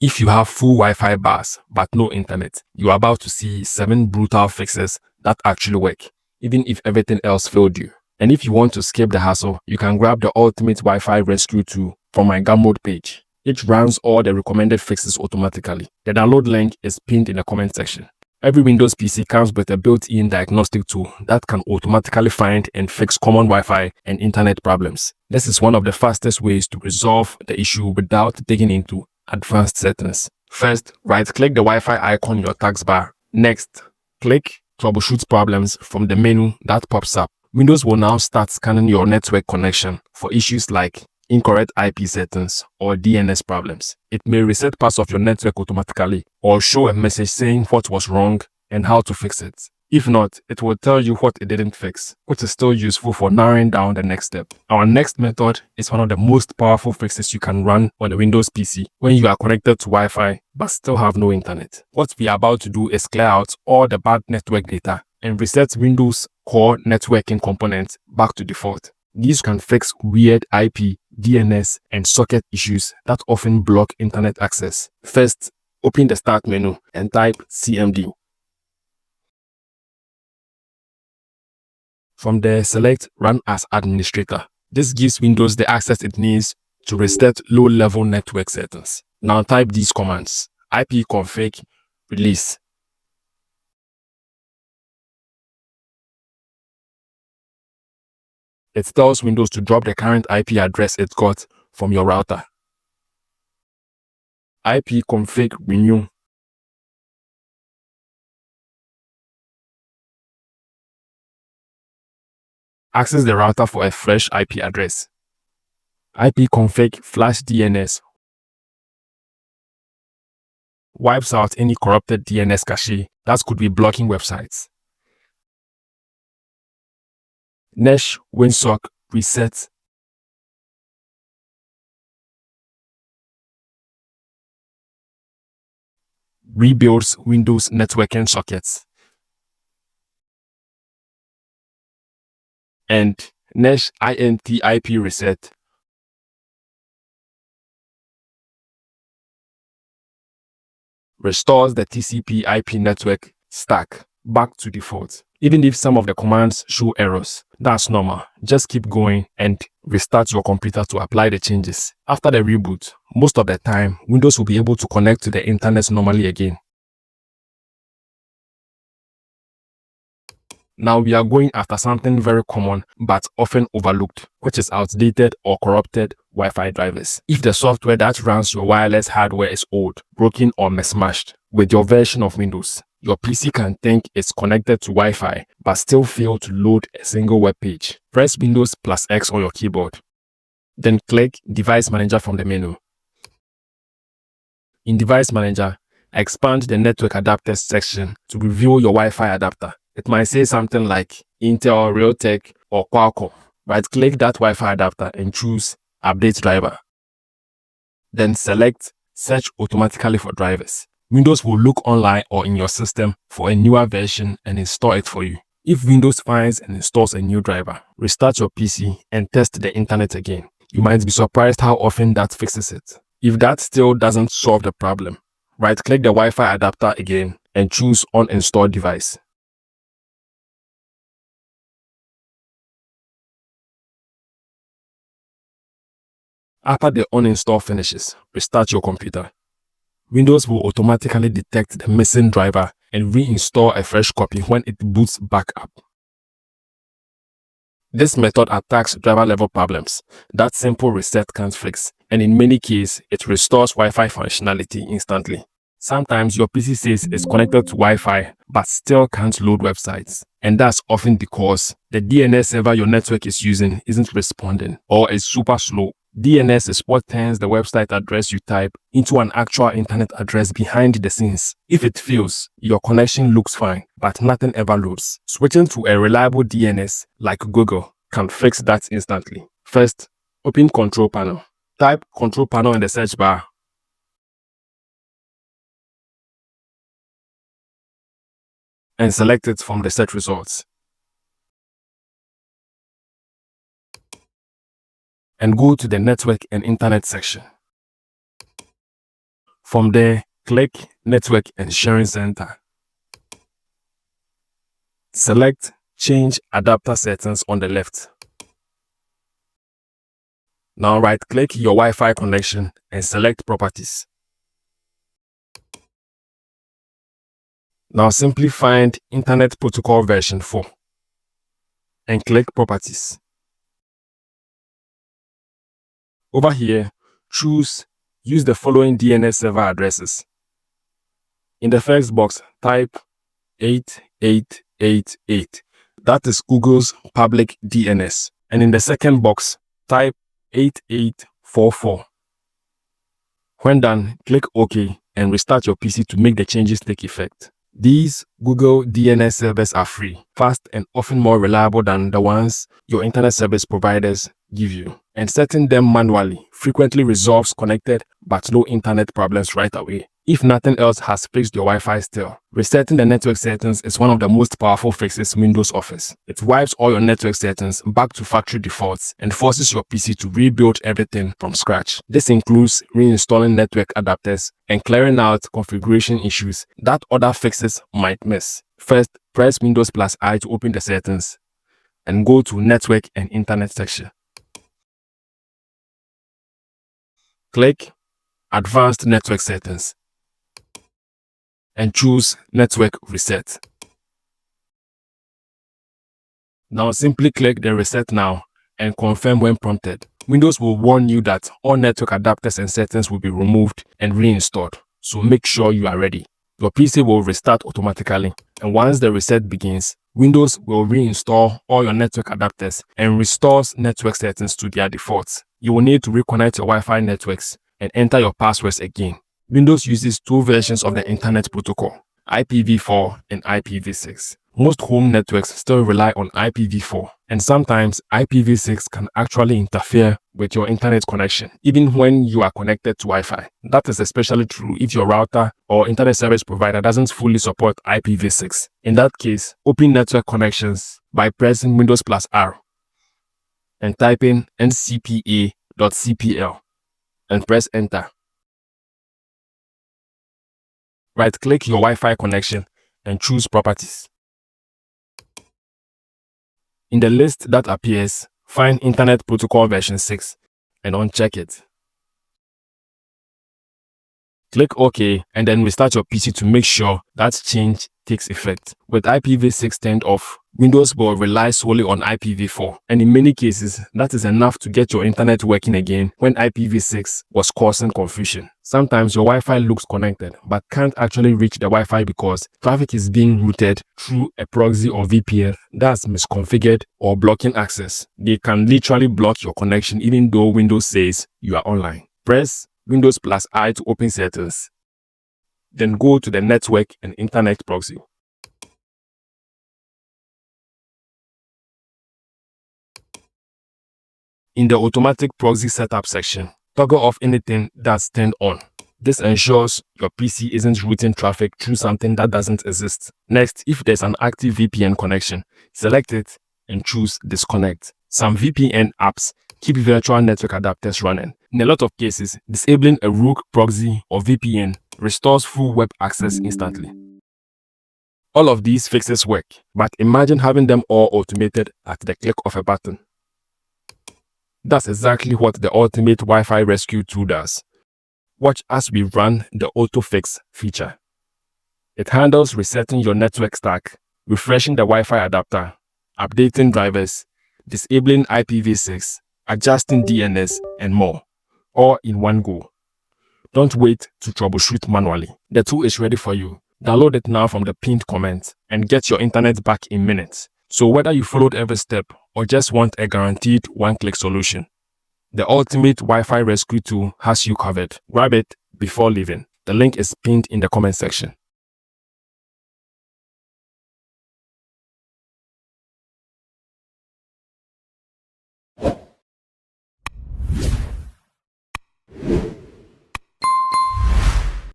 If you have full Wi-Fi bars but no internet, you are about to see 7 brutal fixes that actually work, even if everything else failed you. And if you want to skip the hassle, you can grab the Ultimate Wi-Fi Rescue tool from my download page. It runs all the recommended fixes automatically. The download link is pinned in the comment section. Every Windows PC comes with a built-in diagnostic tool that can automatically find and fix common Wi-Fi and internet problems. This is one of the fastest ways to resolve the issue without digging into advanced settings. First, right-click the Wi-Fi icon in your taskbar. Next, click Troubleshoot Problems from the menu that pops up. Windows will now start scanning your network connection for issues like incorrect IP settings or DNS problems. It may reset parts of your network automatically or show a message saying what was wrong and how to fix it. If not, it will tell you what it didn't fix, which is still useful for narrowing down the next step. Our next method is one of the most powerful fixes you can run on a Windows PC when you are connected to Wi-Fi but still have no internet. What we are about to do is clear out all the bad network data and reset Windows core networking components back to default. These can fix weird IP, DNS, and socket issues that often block internet access. First, open the Start menu and type CMD. From there, select Run as Administrator. This gives Windows the access it needs to reset low-level network settings. Now type these commands: ipconfig release. It tells Windows to drop the current IP address it got from your router. ipconfig renew. Access the router for a fresh IP address. ipconfig flash DNS. Wipes out any corrupted DNS cache that could be blocking websites. Nesh winsock reset. Rebuilds Windows networking sockets. And Nesh int IP reset. Restores the TCP IP network stack back to default. Even if some of the commands show errors, that's normal. Just keep going and restart your computer to apply the changes. After the reboot, most of the time, Windows will be able to connect to the internet normally again. Now we are going after something very common but often overlooked, which is outdated or corrupted Wi-Fi drivers. If the software that runs your wireless hardware is old, broken or mismatched with your version of Windows, your PC can think it's connected to Wi-Fi but still fail to load a single web page. Press Windows plus X on your keyboard. Then click Device Manager from the menu. In Device Manager, expand the Network Adapters section to reveal your Wi-Fi adapter. It might say something like Intel, Realtek, or Qualcomm. Right-click that Wi-Fi adapter and choose Update Driver. Then select Search automatically for drivers. Windows will look online or in your system for a newer version and install it for you. If Windows finds and installs a new driver, restart your PC and test the internet again. You might be surprised how often that fixes it. If that still doesn't solve the problem, right-click the Wi-Fi adapter again and choose Uninstall Device. After the uninstall finishes, restart your computer. Windows will automatically detect the missing driver and reinstall a fresh copy when it boots back up. This method attacks driver-level problems that simple reset can't fix, and in many cases, it restores Wi-Fi functionality instantly. Sometimes your PC says it's connected to Wi-Fi but still can't load websites, and that's often because the DNS server your network is using isn't responding or is super slow. DNS is what turns the website address you type into an actual internet address behind the scenes. If it fails, your connection looks fine, but nothing ever loads. Switching to a reliable DNS like Google can fix that instantly. First, open Control Panel. Type Control Panel in the search bar. And select it from the search results. And go to the Network and Internet section. From there, click Network and Sharing Center. Select Change Adapter Settings on the left. Now right-click your Wi-Fi connection and select Properties. Now simply find Internet Protocol version 4 and click Properties. Over here, choose Use the following DNS server addresses. In the first box, type 8888. That is Google's public DNS. And in the second box, type 8844. When done, click OK and restart your PC to make the changes take effect. These Google DNS servers are free, fast, and often more reliable than the ones your internet service providers give you. And setting them manually frequently resolves connected but no internet problems right away. If nothing else has fixed your Wi-Fi still, resetting the network settings is one of the most powerful fixes Windows offers. It wipes all your network settings back to factory defaults and forces your PC to rebuild everything from scratch. This includes reinstalling network adapters and clearing out configuration issues that other fixes might miss. First, press Windows+I to open the settings and go to Network and Internet section. Click Advanced Network Settings and choose Network Reset. Now simply click the Reset Now and confirm when prompted. Windows will warn you that all network adapters and settings will be removed and reinstalled, so make sure you are ready. Your PC will restart automatically, and once the reset begins, Windows will reinstall all your network adapters and restores network settings to their defaults. You will need to reconnect your Wi-Fi networks and enter your passwords again. Windows uses two versions of the Internet Protocol, IPv4 and IPv6. Most home networks still rely on IPv4, and sometimes IPv6 can actually interfere with your internet connection, even when you are connected to Wi-Fi. That is especially true if your router or internet service provider doesn't fully support IPv6. In that case, open network connections by pressing Windows+R and typing ncpa.cpl and press Enter. Right-click your Wi-Fi connection and choose Properties. In the list that appears, find Internet Protocol version 6 and uncheck it. Click OK and then restart your PC to make sure that change takes effect. With IPv6 turned off, Windows will rely solely on IPv4, and in many cases, that is enough to get your internet working again when IPv6 was causing confusion. Sometimes your Wi-Fi looks connected, but can't actually reach the Wi-Fi because traffic is being routed through a proxy or VPN that's misconfigured or blocking access. They can literally block your connection even though Windows says you are online. Press Windows+I to open settings. Then go to the Network and Internet proxy. In the Automatic Proxy Setup section, toggle off anything that's turned on. This ensures your PC isn't routing traffic through something that doesn't exist. Next, if there's an active VPN connection, select it and choose Disconnect. Some VPN apps keep virtual network adapters running. In a lot of cases, disabling a rogue proxy or VPN restores full web access instantly. All of these fixes work, but imagine having them all automated at the click of a button. That's exactly what the Ultimate Wi-Fi Rescue tool does. Watch as we run the Auto Fix feature. It handles resetting your network stack, refreshing the Wi-Fi adapter, updating drivers, disabling IPv6, adjusting DNS, and more, all in one go. Don't wait to troubleshoot manually. The tool is ready for you. Download it now from the pinned comment and get your internet back in minutes. So whether you followed every step or just want a guaranteed one-click solution, the Ultimate Wi-Fi Rescue tool has you covered. Grab it before leaving. The link is pinned in the comment section.